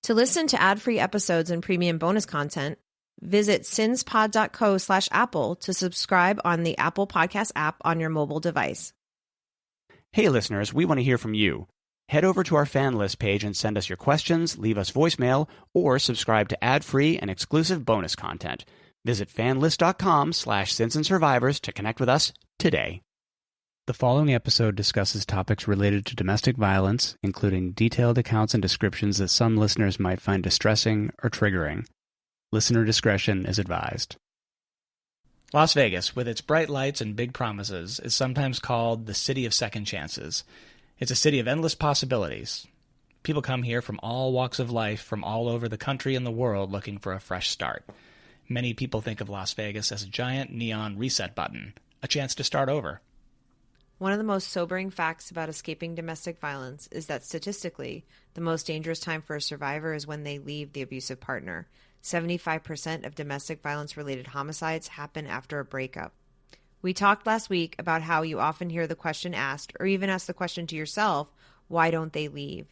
To listen to ad-free episodes and premium bonus content, visit sinspod.co/Apple to subscribe on the Apple Podcast app on your mobile device. Hey listeners, we want to hear from you. Head over to our fan list page and send us your questions, leave us voicemail, or subscribe to ad-free and exclusive bonus content. Visit fanlist.com/sinsandsurvivors to connect with us today. The following episode discusses topics related to domestic violence, including detailed accounts and descriptions that some listeners might find distressing or triggering. Listener discretion is advised. Las Vegas, with its bright lights and big promises, is sometimes called the city of second chances. It's a city of endless possibilities. People come here from all walks of life, from all over the country and the world, looking for a fresh start. Many people think of Las Vegas as a giant neon reset button, a chance to start over. One of the most sobering facts about escaping domestic violence is that statistically, the most dangerous time for a survivor is when they leave the abusive partner. 75% of domestic violence-related homicides happen after a breakup. We talked last week about how you often hear the question asked, or even ask the question to yourself, why don't they leave?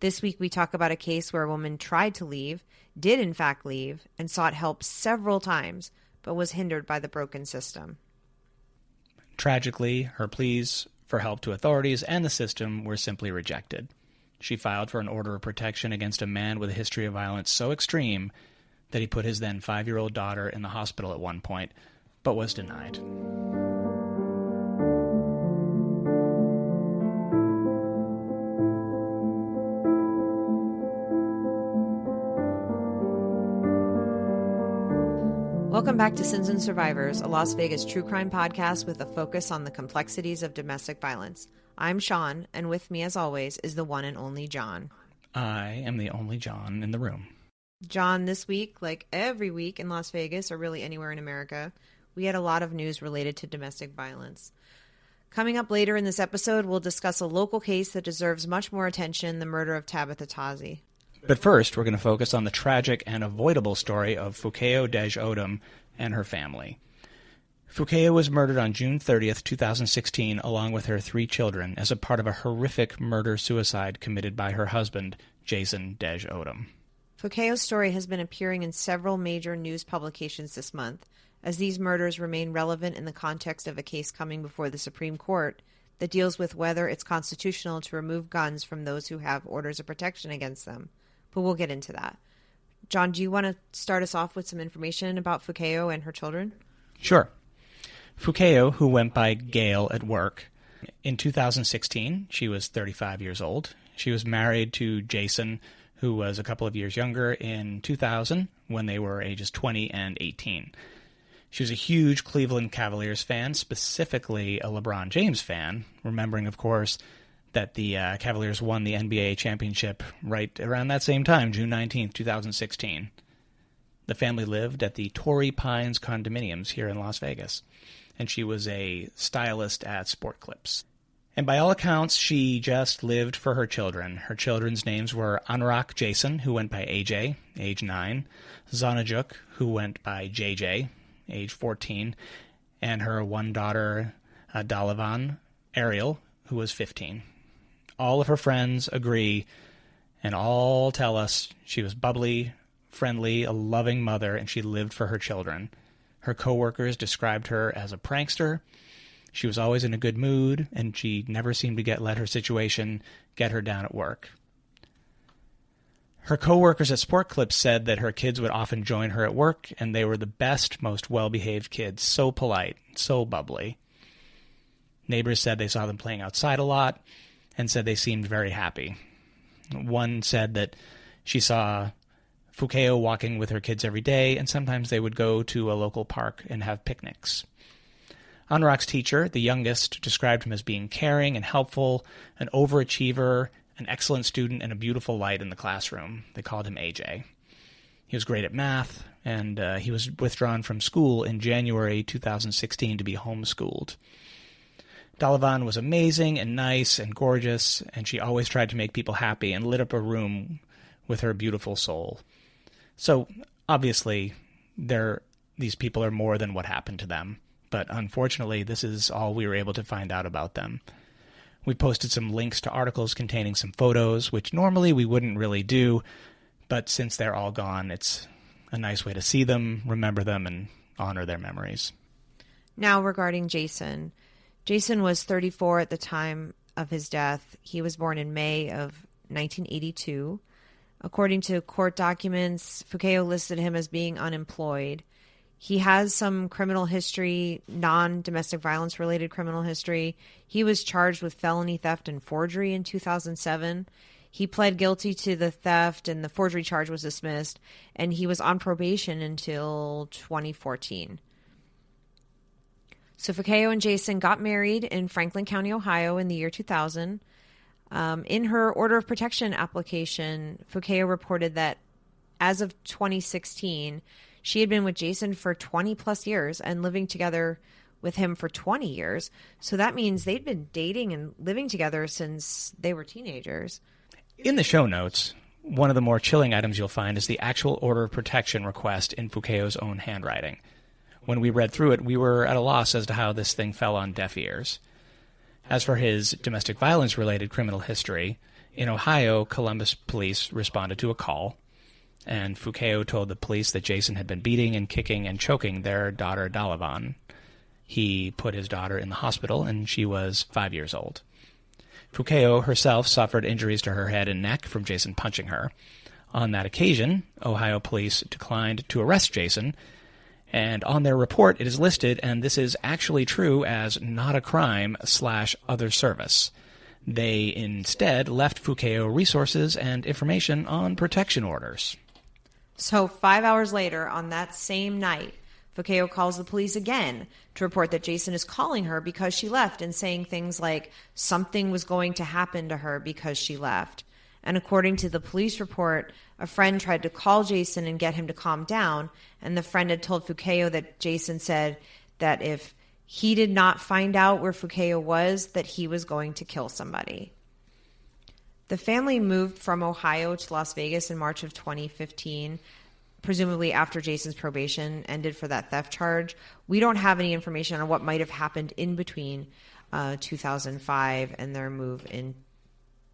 This week we talk about a case where a woman tried to leave, did in fact leave, and sought help several times, but was hindered by the broken system. Tragically, her pleas for help to authorities and the system were simply rejected. She filed for an order of protection against a man with a history of violence so extreme that he put his then 5-year-old daughter in the hospital at one point, but was denied. Welcome back to Sins and Survivors, a Las Vegas true crime podcast with a focus on the complexities of domestic violence. I'm Sean, and with me, as always, is the one and only John. I am the only John in the room. John, this week, like every week in Las Vegas, or really anywhere in America, we had a lot of news related to domestic violence. Coming up later in this episode, we'll discuss a local case that deserves much more attention, the murder of Tabitha Tazi. But first, we're going to focus on the tragic and avoidable story of Phoukeo Dej-Oudom and her family. Phoukeo was murdered on June 30th, 2016, along with her 3 children, as a part of a horrific murder-suicide committed by her husband, Jason Dej-Oudom. Phoukeo's story has been appearing in several major news publications this month, as these murders remain relevant in the context of a case coming before the Supreme Court that deals with whether it's constitutional to remove guns from those who have orders of protection against them. But we'll get into that. John, do you want to start us off with some information about Phoukeo and her children? Sure. Phoukeo, who went by Gail at work, in 2016, she was 35 years old. She was married to Jason, who was a couple of years younger, in 2000, when they were ages 20 and 18. She was a huge Cleveland Cavaliers fan, specifically a LeBron James fan, remembering, of course, that the Cavaliers won the NBA championship right around that same time, June 19th, 2016. The family lived at the Torrey Pines condominiums here in Las Vegas, and she was a stylist at Sport Clips. And by all accounts, she just lived for her children. Her children's names were Anurag Jason, who went by AJ, age 9, Zanajuk, who went by JJ, age 14, and her one daughter, Dalavan Ariel, who was 15. All of her friends agree, and all tell us she was bubbly, friendly, a loving mother, and she lived for her children. Her coworkers described her as a prankster. She was always in a good mood, and she never seemed to let her situation get her down at work. Her coworkers at Sport Clips said that her kids would often join her at work, and they were the best, most well-behaved kids, so polite, so bubbly. Neighbors said they saw them playing outside a lot, and said they seemed very happy. One said that she saw Phoukeo walking with her kids every day, and sometimes they would go to a local park and have picnics. Anurag's teacher, the youngest, described him as being caring and helpful, an overachiever, an excellent student, and a beautiful light in the classroom. They called him AJ. He was great at math, and he was withdrawn from school in January 2016 to be homeschooled. Dalavan was amazing and nice and gorgeous, and she always tried to make people happy and lit up a room with her beautiful soul. So, obviously, these people are more than what happened to them, but unfortunately, this is all we were able to find out about them. We posted some links to articles containing some photos, which normally we wouldn't really do, But since they're all gone, it's a nice way to see them, remember them, and honor their memories. Now regarding Jason. Jason was 34 at the time of his death. He was born in May of 1982. According to court documents, Phoukeo listed him as being unemployed. He has some criminal history, non-domestic violence related criminal history. He was charged with felony theft and forgery in 2007. He pled guilty to the theft and the forgery charge was dismissed, and he was on probation until 2014. So Phoukeo and Jason got married in Franklin County, Ohio in the year 2000. In her order of protection application, Phoukeo reported that as of 2016, she had been with Jason for 20 plus years and living together with him for 20 years. So that means they'd been dating and living together since they were teenagers. In the show notes, one of the more chilling items you'll find is the actual order of protection request in Phoukeo's own handwriting. When we read through it, we were at a loss as to how this thing fell on deaf ears. As for his domestic violence-related criminal history, in Ohio, Columbus police responded to a call, and Phoukeo told the police that Jason had been beating and kicking and choking their daughter Dalavan. He put his daughter in the hospital, and she was 5 years old. Phoukeo herself suffered injuries to her head and neck from Jason punching her. On that occasion, Ohio police declined to arrest Jason, and on their report it is listed, and this is actually true, as not a crime / other service. They instead left Phoukeo resources and information on protection orders. So 5 hours later, on that same night, Phoukeo calls the police again to report that Jason is calling her because she left and saying things like something was going to happen to her because she left. And according to the police report, a friend tried to call Jason and get him to calm down, and the friend had told Phoukeo that Jason said that if he did not find out where Phoukeo was, that he was going to kill somebody. The family moved from Ohio to Las Vegas in March of 2015, presumably after Jason's probation ended for that theft charge. We don't have any information on what might have happened in between 2005 and their move in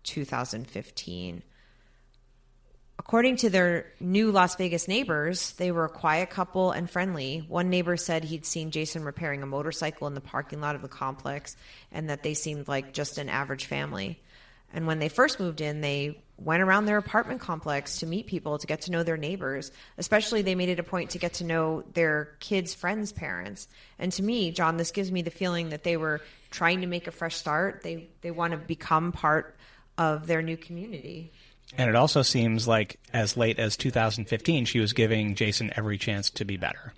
2015. According to their new Las Vegas neighbors, they were a quiet couple and friendly. One neighbor said he'd seen Jason repairing a motorcycle in the parking lot of the complex and that they seemed like just an average family. And when they first moved in, they went around their apartment complex to meet people, to get to know their neighbors. Especially, they made it a point to get to know their kids' friends' parents. And to me, John, this gives me the feeling that they were trying to make a fresh start. They want to become part of their new community. And it also seems like as late as 2015, she was giving Jason every chance to be better.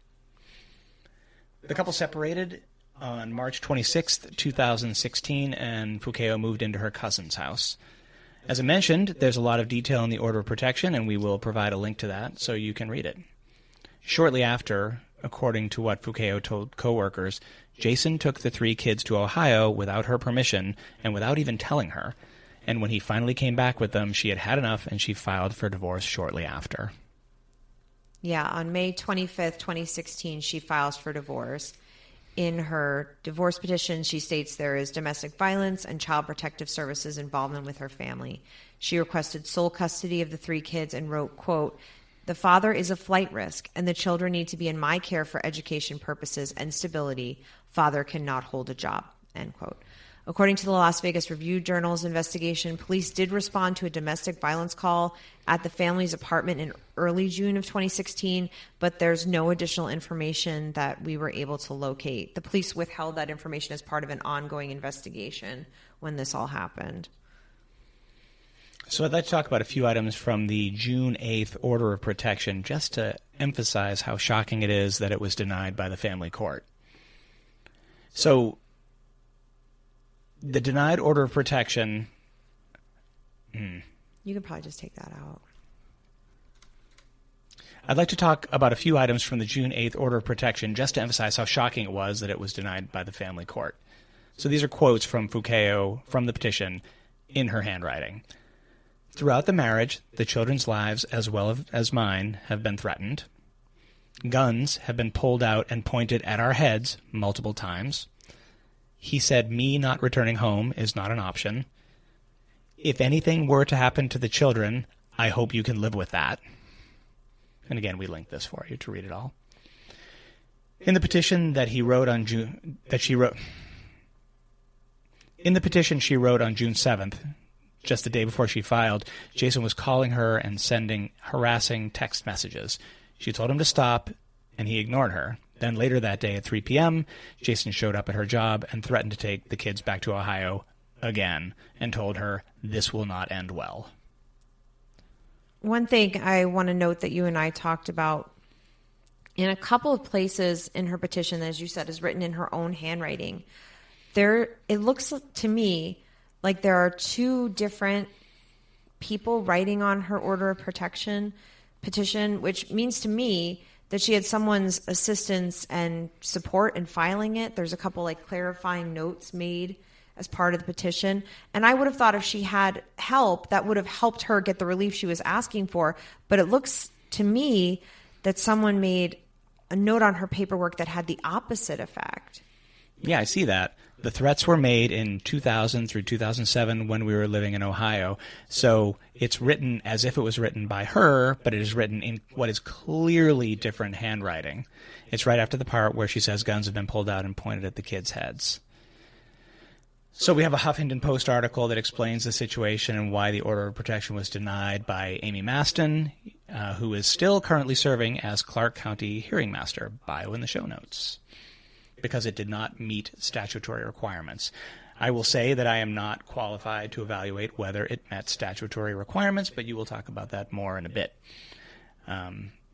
The couple separated on March 26th, 2016, and Phoukeo moved into her cousin's house. As I mentioned, there's a lot of detail in the order of protection, and we will provide a link to that so you can read it. Shortly after, according to what Phoukeo told coworkers, Jason took the 3 kids to Ohio without her permission and without even telling her. And when he finally came back with them, she had had enough, and she filed for divorce shortly after. Yeah, on May 25th, 2016, she files for divorce. In her divorce petition, she states there is domestic violence and child protective services involvement with her family. She requested sole custody of the 3 kids and wrote, quote, "The father is a flight risk, and the children need to be in my care for education purposes and stability. Father cannot hold a job," end quote. According to the Las Vegas Review-Journal's investigation, police did respond to a domestic violence call at the family's apartment in early June of 2016, but there's no additional information that we were able to locate. The police withheld that information as part of an ongoing investigation when this all happened. So I'd like to talk about a few items from the June 8th Order of Protection, just to emphasize how shocking it is that it was denied by the family court. So the denied order of protection... You could probably just take that out. I'd like to talk about a few items from the June 8th Order of Protection just to emphasize how shocking it was that it was denied by the family court. So these are quotes from Phoukeo from the petition in her handwriting. "Throughout the marriage, the children's lives, as well as mine, have been threatened. Guns have been pulled out and pointed at our heads multiple times. He said me not returning home is not an option. If anything were to happen to the children, I hope you can live with that. And again, we linked this for you to read it all. In the petition she wrote on June 7th, just the day before she filed, Jason was calling her and sending harassing text messages. She told him to stop, and he ignored her. Then later that day at 3 p.m., Jason showed up at her job and threatened to take the kids back to Ohio again and told her this will not end well. One thing I want to note that you and I talked about, in a couple of places in her petition, as you said, is written in her own handwriting. It looks to me like there are two different people writing on her order of protection petition, which means to me that she had someone's assistance and support in filing it. There's a couple like clarifying notes made as part of the petition. And I would have thought if she had help, that would have helped her get the relief she was asking for. But it looks to me that someone made a note on her paperwork that had the opposite effect. Yeah, I see that. The threats were made in 2000 through 2007 when we were living in Ohio. So it's written as if it was written by her, but it is written in what is clearly different handwriting. It's right after the part where she says guns have been pulled out and pointed at the kids' heads. So we have a Huffington Post article that explains the situation and why the order of protection was denied by Amy Maston, who is still currently serving as Clark County Hearing Master, bio in the show notes, because it did not meet statutory requirements. I will say that I am not qualified to evaluate whether it met statutory requirements, but you will talk about that more in a bit.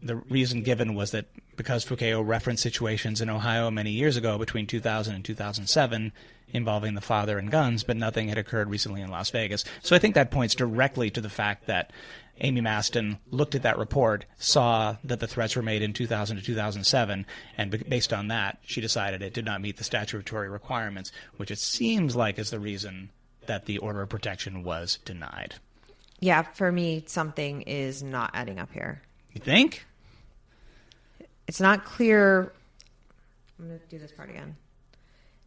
The reason given was that because Phoukeo referenced situations in Ohio many years ago between 2000 and 2007 involving the father and guns, but nothing had occurred recently in Las Vegas. So I think that points directly to the fact that Amy Maston looked at that report, saw that the threats were made in 2000 to 2007, and based on that, she decided it did not meet the statutory requirements, which it seems like is the reason that the order of protection was denied. Yeah, for me, something is not adding up here. You think? It's not clear. I'm going to do this part again.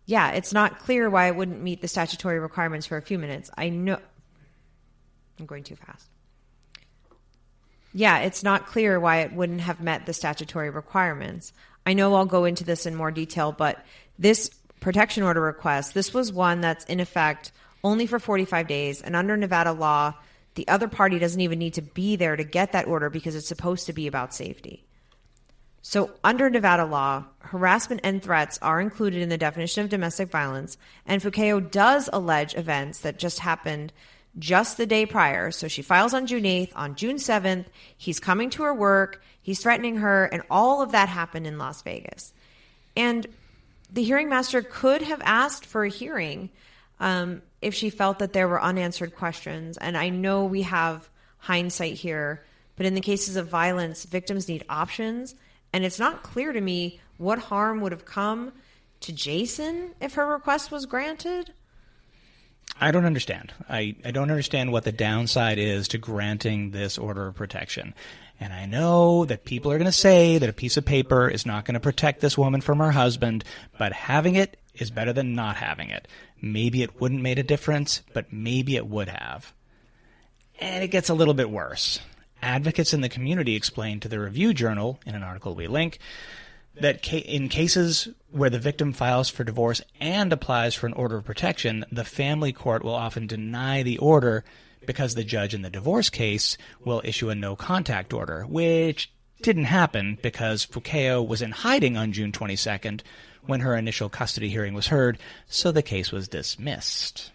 Yeah, it's not clear why it wouldn't meet the statutory requirements for a few minutes. I know. I'm going too fast. Yeah, it's not clear why it wouldn't have met the statutory requirements. I know I'll go into this in more detail, but this protection order request, this was one that's in effect only for 45 days. And under Nevada law, the other party doesn't even need to be there to get that order because it's supposed to be about safety. So under Nevada law, harassment and threats are included in the definition of domestic violence, and Phoukeo does allege events that just happened just the day prior. So she files on June 8th. On June 7th, he's coming to her work, he's threatening her, and all of that happened in Las Vegas. And the hearing master could have asked for a hearing if she felt that there were unanswered questions. And I know we have hindsight here, but in the cases of violence, victims need options. And it's not clear to me what harm would have come to Jason if her request was granted. I don't understand. I don't understand what the downside is to granting this order of protection. And I know that people are going to say that a piece of paper is not going to protect this woman from her husband, but having it is better than not having it. Maybe it wouldn't make a difference, but maybe it would have. And it gets a little bit worse. Advocates in the community explained to the Review Journal, in an article we link, that in cases where the victim files for divorce and applies for an order of protection, the family court will often deny the order because the judge in the divorce case will issue a no-contact order, which didn't happen because Phoukeo was in hiding on June 22nd when her initial custody hearing was heard, so the case was dismissed.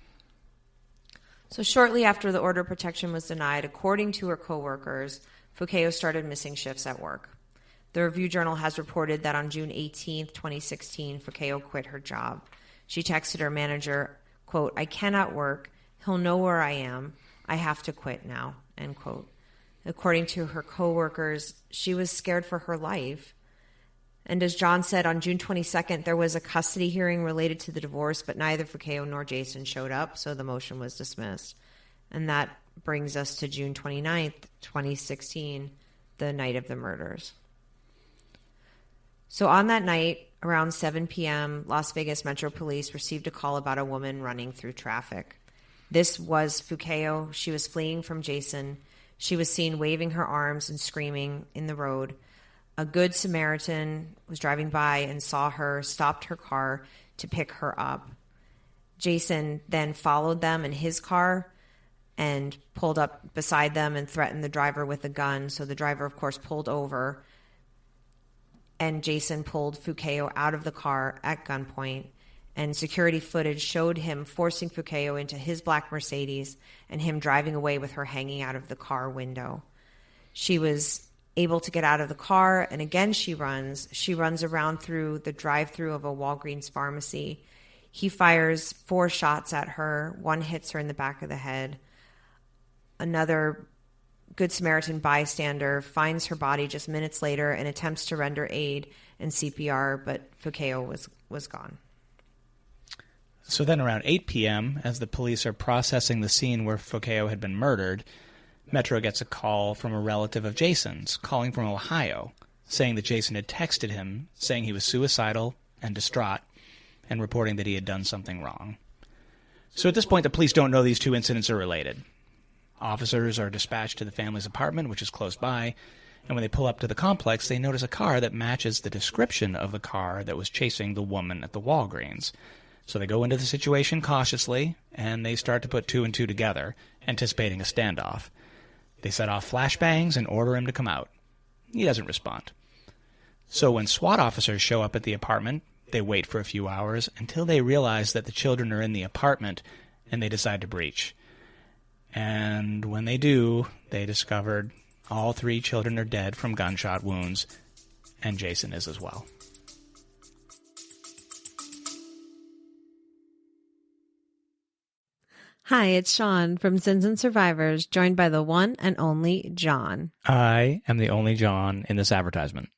So shortly after the order of protection was denied, according to her coworkers, Phoukeo started missing shifts at work. The Review Journal has reported that on June 18th, 2016, Phoukeo quit her job. She texted her manager, quote, "I cannot work. He'll know where I am. I have to quit now," end quote. According to her coworkers, she was scared for her life. And as John said, on June 22nd, there was a custody hearing related to the divorce, but neither Phoukeo nor Jason showed up, so the motion was dismissed. And that brings us to June 29th, 2016, the night of the murders. So on that night, around 7 p.m., Las Vegas Metro Police received a call about a woman running through traffic. This was Phoukeo. She was fleeing from Jason. She was seen waving her arms and screaming in the road. A good Samaritan was driving by and saw her, stopped her car to pick her up. Jason then followed them in his car and pulled up beside them and threatened the driver with a gun. So the driver, of course, pulled over, and Jason pulled Phoukeo out of the car at gunpoint. And security footage showed him forcing Phoukeo into his black Mercedes and him driving away with her hanging out of the car window. She was able to get out of the car, and again she runs. She runs around through the drive-thru of a Walgreens pharmacy. He fires 4 shots at her. 1 hits her in the back of the head. Another Good Samaritan bystander finds her body just minutes later and attempts to render aid and CPR, but Phoukeo was gone. So then around 8 p.m., as the police are processing the scene where Phoukeo had been murdered, Metro gets a call from a relative of Jason's, calling from Ohio, saying that Jason had texted him, saying he was suicidal and distraught, and reporting that he had done something wrong. So at this point, the police don't know these 2 incidents are related. Officers are dispatched to the family's apartment, which is close by, and when they pull up to the complex, they notice a car that matches the description of the car that was chasing the woman at the Walgreens. So they go into the situation cautiously, and they start to put 2 and 2 together, anticipating a standoff. They set off flashbangs and order him to come out. He doesn't respond. So when SWAT officers show up at the apartment, they wait for a few hours until they realize that the children are in the apartment, and they decide to breach. And when they do, they discovered all 3 children are dead from gunshot wounds, and Jason is as well. Hi, it's Sean from Sins and Survivors, joined by the one and only John. I am the only John in this advertisement.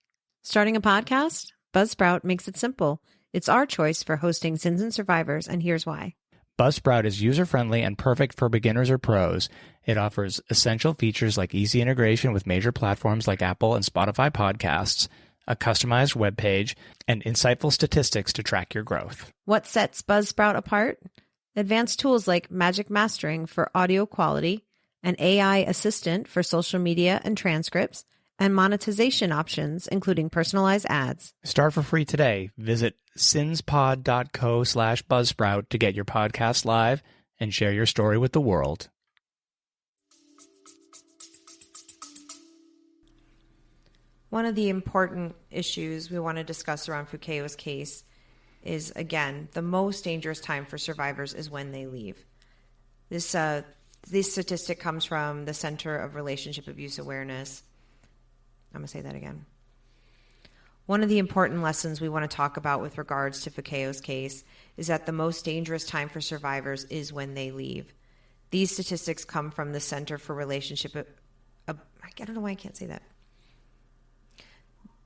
Starting a podcast? Buzzsprout makes it simple. It's our choice for hosting Sins and Survivors, and here's why. Buzzsprout is user-friendly and perfect for beginners or pros. It offers essential features like easy integration with major platforms like Apple and Spotify podcasts, a customized web page, and insightful statistics to track your growth. What sets Buzzsprout apart? Advanced tools like Magic Mastering for audio quality, an AI assistant for social media and transcripts, and monetization options, including personalized ads. Start for free today. Visit sinspod.co/buzzsprout to get your podcast live and share your story with the world. One of the important issues we want to discuss around Phoukeo's case is, again, the most dangerous time for survivors is when they leave. This statistic comes from the Center of Relationship Abuse Awareness. I'm going to say that again. One of the important lessons we want to talk about with regards to Phoukeo's case is that the most dangerous time for survivors is when they leave. These statistics come from the Center for Relationship... I don't know why I can't say that.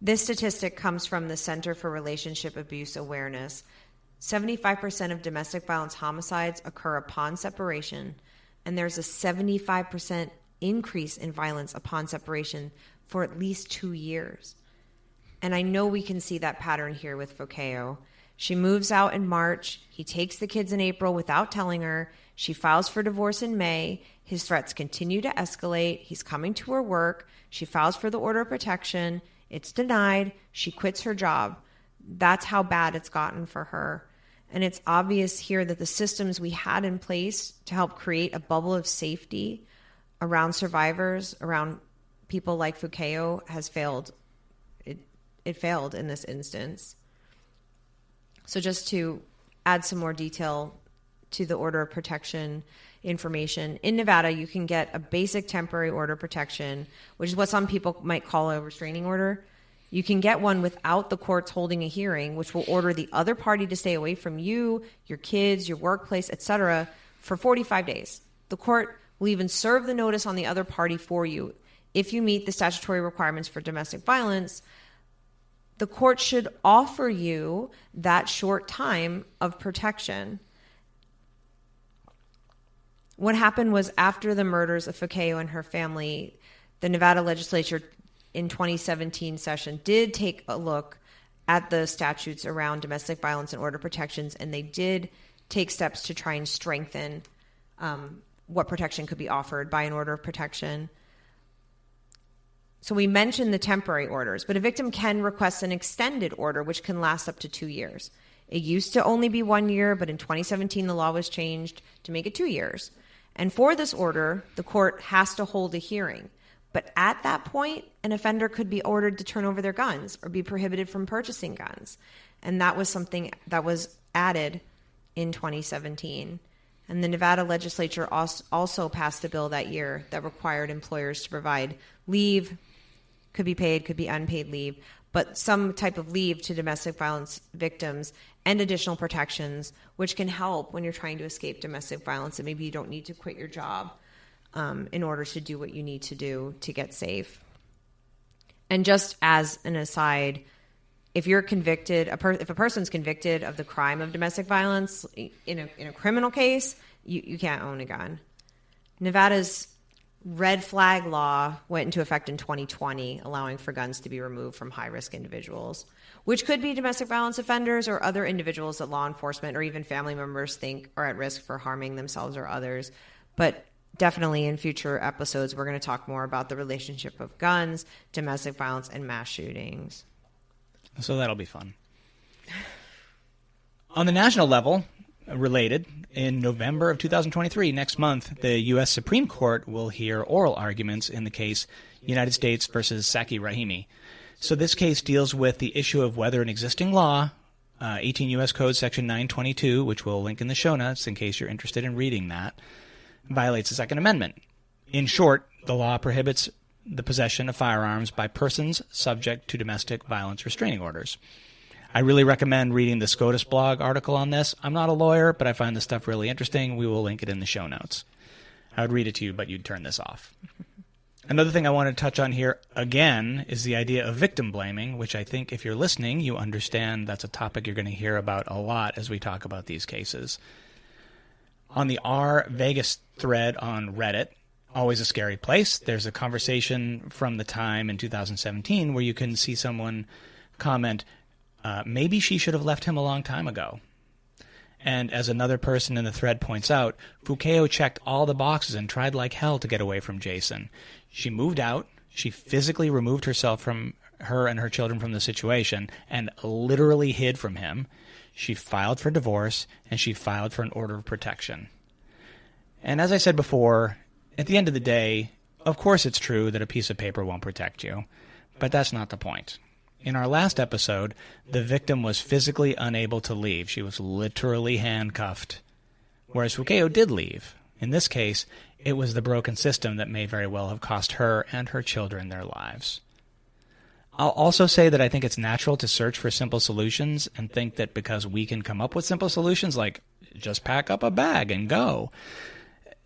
This statistic comes from the Center for Relationship Abuse Awareness. 75% of domestic violence homicides occur upon separation, and there's a 75% increase in violence upon separation for at least 2 years. And I know we can see that pattern here with Phoukeo. She moves out in March. He takes the kids in April without telling her. She files for divorce in May. His threats continue to escalate. He's coming to her work. She files for the order of protection. It's denied. She quits her job. That's how bad it's gotten for her. And it's obvious here that the systems we had in place to help create a bubble of safety around survivors, around people like Phoukeo, has failed. It failed in this instance. So just to add some more detail to the order of protection information, in Nevada, you can get a basic temporary order of protection, which is what some people might call a restraining order. You can get one without the courts holding a hearing, which will order the other party to stay away from you, your kids, your workplace, etc., for 45 days. The court will even serve the notice on the other party for you. If you meet the statutory requirements for domestic violence, the court should offer you that short time of protection. What happened was, after the murders of Phoukeo and her family, the Nevada legislature in 2017 session did take a look at the statutes around domestic violence and order protections, and they did take steps to try and strengthen what protection could be offered by an order of protection. So we mentioned the temporary orders, but a victim can request an extended order, which can last up to 2 years. It used to only be 1 year, but in 2017, the law was changed to make it 2 years. And for this order, the court has to hold a hearing. But at that point, an offender could be ordered to turn over their guns or be prohibited from purchasing guns. And that was something that was added in 2017. And the Nevada legislature also passed a bill that year that required employers to provide leave, could be paid, could be unpaid leave, but some type of leave to domestic violence victims and additional protections, which can help when you're trying to escape domestic violence, and maybe you don't need to quit your job in order to do what you need to do to get safe. And just as an aside, if you're convicted, if a person's convicted of the crime of domestic violence in a criminal case, you can't own a gun. Nevada's red flag law went into effect in 2020, allowing for guns to be removed from high-risk individuals, which could be domestic violence offenders or other individuals that law enforcement or even family members think are at risk for harming themselves or others. But definitely in future episodes, we're going to talk more about the relationship of guns, domestic violence, and mass shootings. So that'll be fun. On the national level, related, in November of 2023, next month, the U.S. Supreme Court will hear oral arguments in the case United States versus Saki Rahimi. So this case deals with the issue of whether an existing law, 18 U.S. Code Section 922, which we'll link in the show notes in case you're interested in reading that, violates the Second Amendment. In short, the law prohibits the possession of firearms by persons subject to domestic violence restraining orders. I really recommend reading the SCOTUS blog article on this. I'm not a lawyer, but I find this stuff really interesting. We will link it in the show notes. I would read it to you, but you'd turn this off. Another thing I want to touch on here, again, is the idea of victim blaming, which I think if you're listening, you understand that's a topic you're going to hear about a lot as we talk about these cases. On the R Vegas thread on Reddit, always a scary place, there's a conversation from the time in 2017 where you can see someone comment, maybe she should have left him a long time ago. And as another person in the thread points out, Phoukeo checked all the boxes and tried like hell to get away from Jason. She moved out, she physically removed herself from her and her children from the situation, and literally hid from him. She filed for divorce, and she filed for an order of protection. And as I said before, at the end of the day, of course it's true that a piece of paper won't protect you, but that's not the point. In our last episode, the victim was physically unable to leave. She was literally handcuffed, whereas Phoukeo did leave. In this case, it was the broken system that may very well have cost her and her children their lives. I'll also say that I think it's natural to search for simple solutions and think that because we can come up with simple solutions like just pack up a bag and go.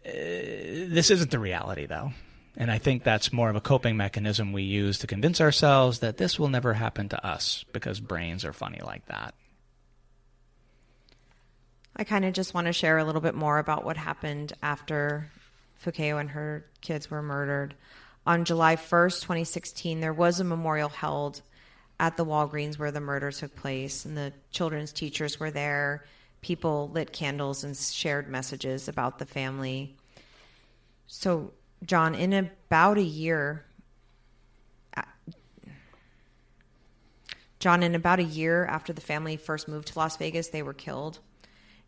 This isn't the reality, though. And I think that's more of a coping mechanism we use to convince ourselves that this will never happen to us because brains are funny like that. I kind of just want to share a little bit more about what happened after Phoukeo and her kids were murdered. On July 1st, 2016, there was a memorial held at the Walgreens where the murder took place, and the children's teachers were there. People lit candles and shared messages about the family. So, John, in about a year after the family first moved to Las Vegas, they were killed.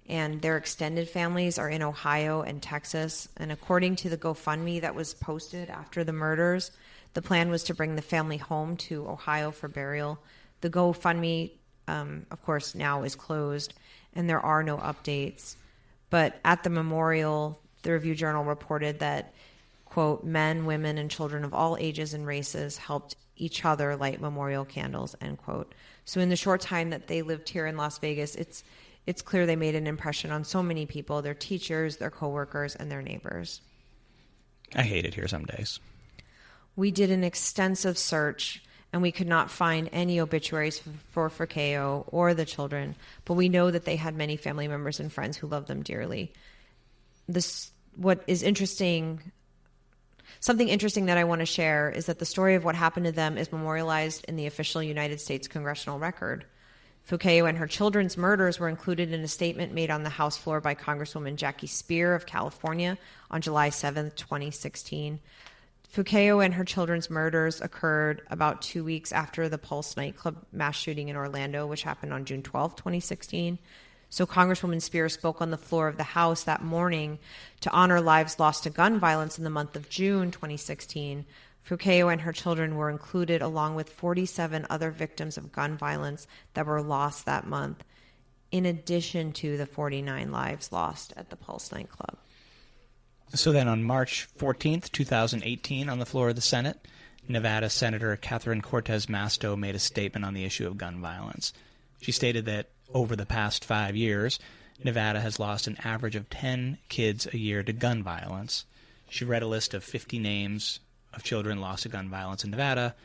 And their extended families are in Ohio and Texas. And according to the GoFundMe that was posted after the murders, the plan was to bring the family home to Ohio for burial. The GoFundMe, of course, now is closed, and there are no updates. But at the memorial, the Review-Journal reported that, quote, men, women, and children of all ages and races helped each other light memorial candles, end quote. So in the short time that they lived here in Las Vegas, it's clear they made an impression on so many people, their teachers, their coworkers, and their neighbors. I hate it here some days. We did an extensive search, and we could not find any obituaries for Phoukeo or the children, but we know that they had many family members and friends who loved them dearly. What is interesting, something interesting that I want to share is that the story of what happened to them is memorialized in the official United States congressional record. Phoukeo and her children's murders were included in a statement made on the House floor by Congresswoman Jackie Speer of California on July 7th, 2016. Phoukeo and her children's murders occurred about 2 weeks after the Pulse nightclub mass shooting in Orlando, which happened on June 12, 2016. So Congresswoman Spears spoke on the floor of the House that morning to honor lives lost to gun violence in the month of June 2016. Phoukeo and her children were included along with 47 other victims of gun violence that were lost that month, in addition to the 49 lives lost at the Pulse nightclub. So then on March 14th, 2018, on the floor of the Senate, Nevada Senator Catherine Cortez Masto made a statement on the issue of gun violence. She stated that over the past 5 years, Nevada has lost an average of 10 kids a year to gun violence. She read a list of 50 names of children lost to gun violence in Nevada,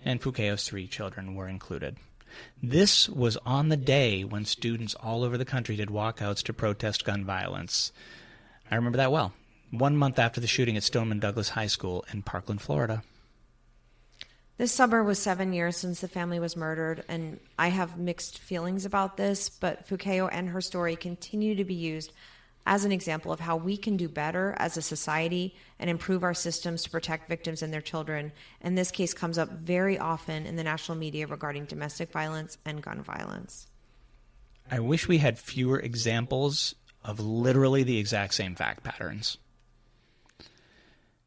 and Phoukeo's 3 children were included. This was on the day when students all over the country did walkouts to protest gun violence. I remember that well. 1 month after the shooting at Stoneman Douglas High School in Parkland, Florida. This summer was 7 years since the family was murdered, and I have mixed feelings about this, but Phoukeo and her story continue to be used as an example of how we can do better as a society and improve our systems to protect victims and their children. And this case comes up very often in the national media regarding domestic violence and gun violence. I wish we had fewer examples of literally the exact same fact patterns.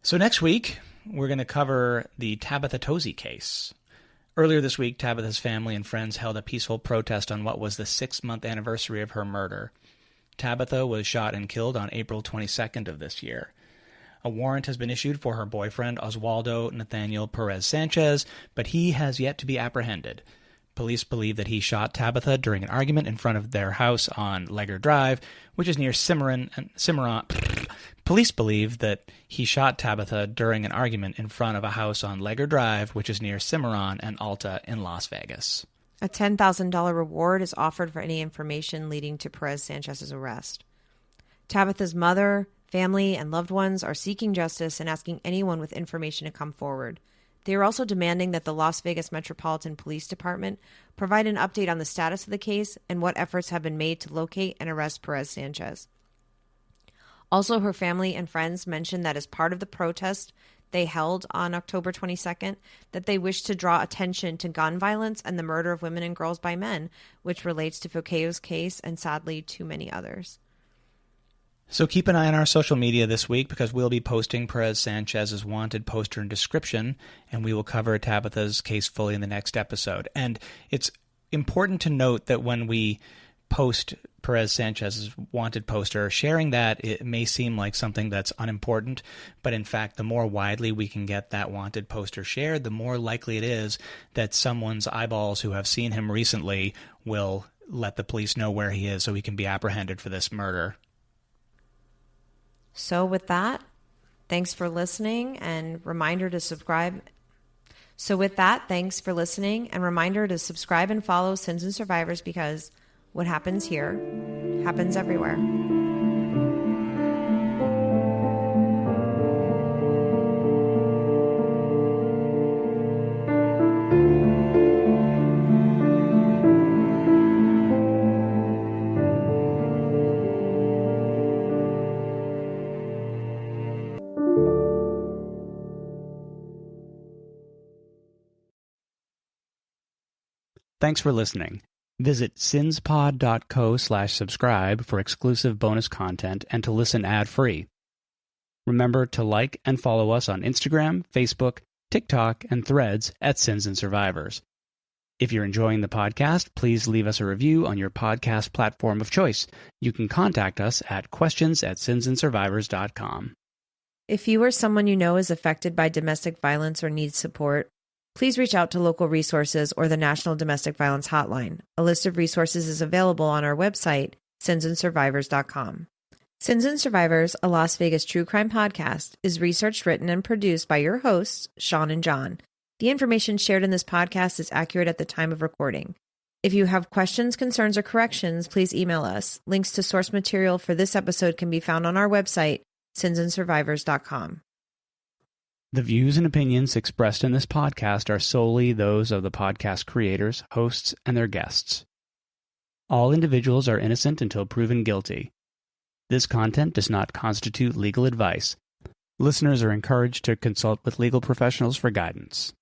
So next week, we're going to cover the Tabitha Tozzi case. Earlier this week, Tabitha's family and friends held a peaceful protest on what was the 6-month anniversary of her murder. Tabitha was shot and killed on April 22nd of this year. A warrant has been issued for her boyfriend, Oswaldo Nathaniel Perez Sanchez, but he has yet to be apprehended. Police believe that he shot Tabitha during an argument in front of their house on Legger Drive, which is near Cimarron. Police believe that he shot Tabitha during an argument in front of a house on Legger Drive, which is near Cimarron and Alta in Las Vegas. A $10,000 reward is offered for any information leading to Perez Sanchez's arrest. Tabitha's mother, family, and loved ones are seeking justice and asking anyone with information to come forward. They are also demanding that the Las Vegas Metropolitan Police Department provide an update on the status of the case and what efforts have been made to locate and arrest Perez Sanchez. Also, her family and friends mentioned that as part of the protest they held on October 22nd, that they wish to draw attention to gun violence and the murder of women and girls by men, which relates to Phoukeo's case and sadly to many others. So keep an eye on our social media this week because we'll be posting Perez Sanchez's wanted poster and description, and we will cover Tabitha's case fully in the next episode. And it's important to note that when we post Perez Sanchez's wanted poster, sharing that, it may seem like something that's unimportant, but in fact, the more widely we can get that wanted poster shared, the more likely it is that someone's eyeballs who have seen him recently will let the police know where he is so he can be apprehended for this murder. So with that, thanks for listening and reminder to subscribe. Reminder to subscribe and follow Sins and Survivors because what happens here happens everywhere. Thanks for listening. Visit sinspod.co/subscribe for exclusive bonus content and to listen ad-free. Remember to like and follow us on Instagram, Facebook, TikTok, and Threads at Sins and Survivors. If you're enjoying the podcast, please leave us a review on your podcast platform of choice. You can contact us at questions@sinsandsurvivors.com. If you or someone you know is affected by domestic violence or needs support, please reach out to local resources or the National Domestic Violence Hotline. A list of resources is available on our website, sinsandsurvivors.com. Sins and Survivors, a Las Vegas true crime podcast, is researched, written, and produced by your hosts, Sean and John. The information shared in this podcast is accurate at the time of recording. If you have questions, concerns, or corrections, please email us. Links to source material for this episode can be found on our website, sinsandsurvivors.com. The views and opinions expressed in this podcast are solely those of the podcast creators, hosts, and their guests. All individuals are innocent until proven guilty. This content does not constitute legal advice. Listeners are encouraged to consult with legal professionals for guidance.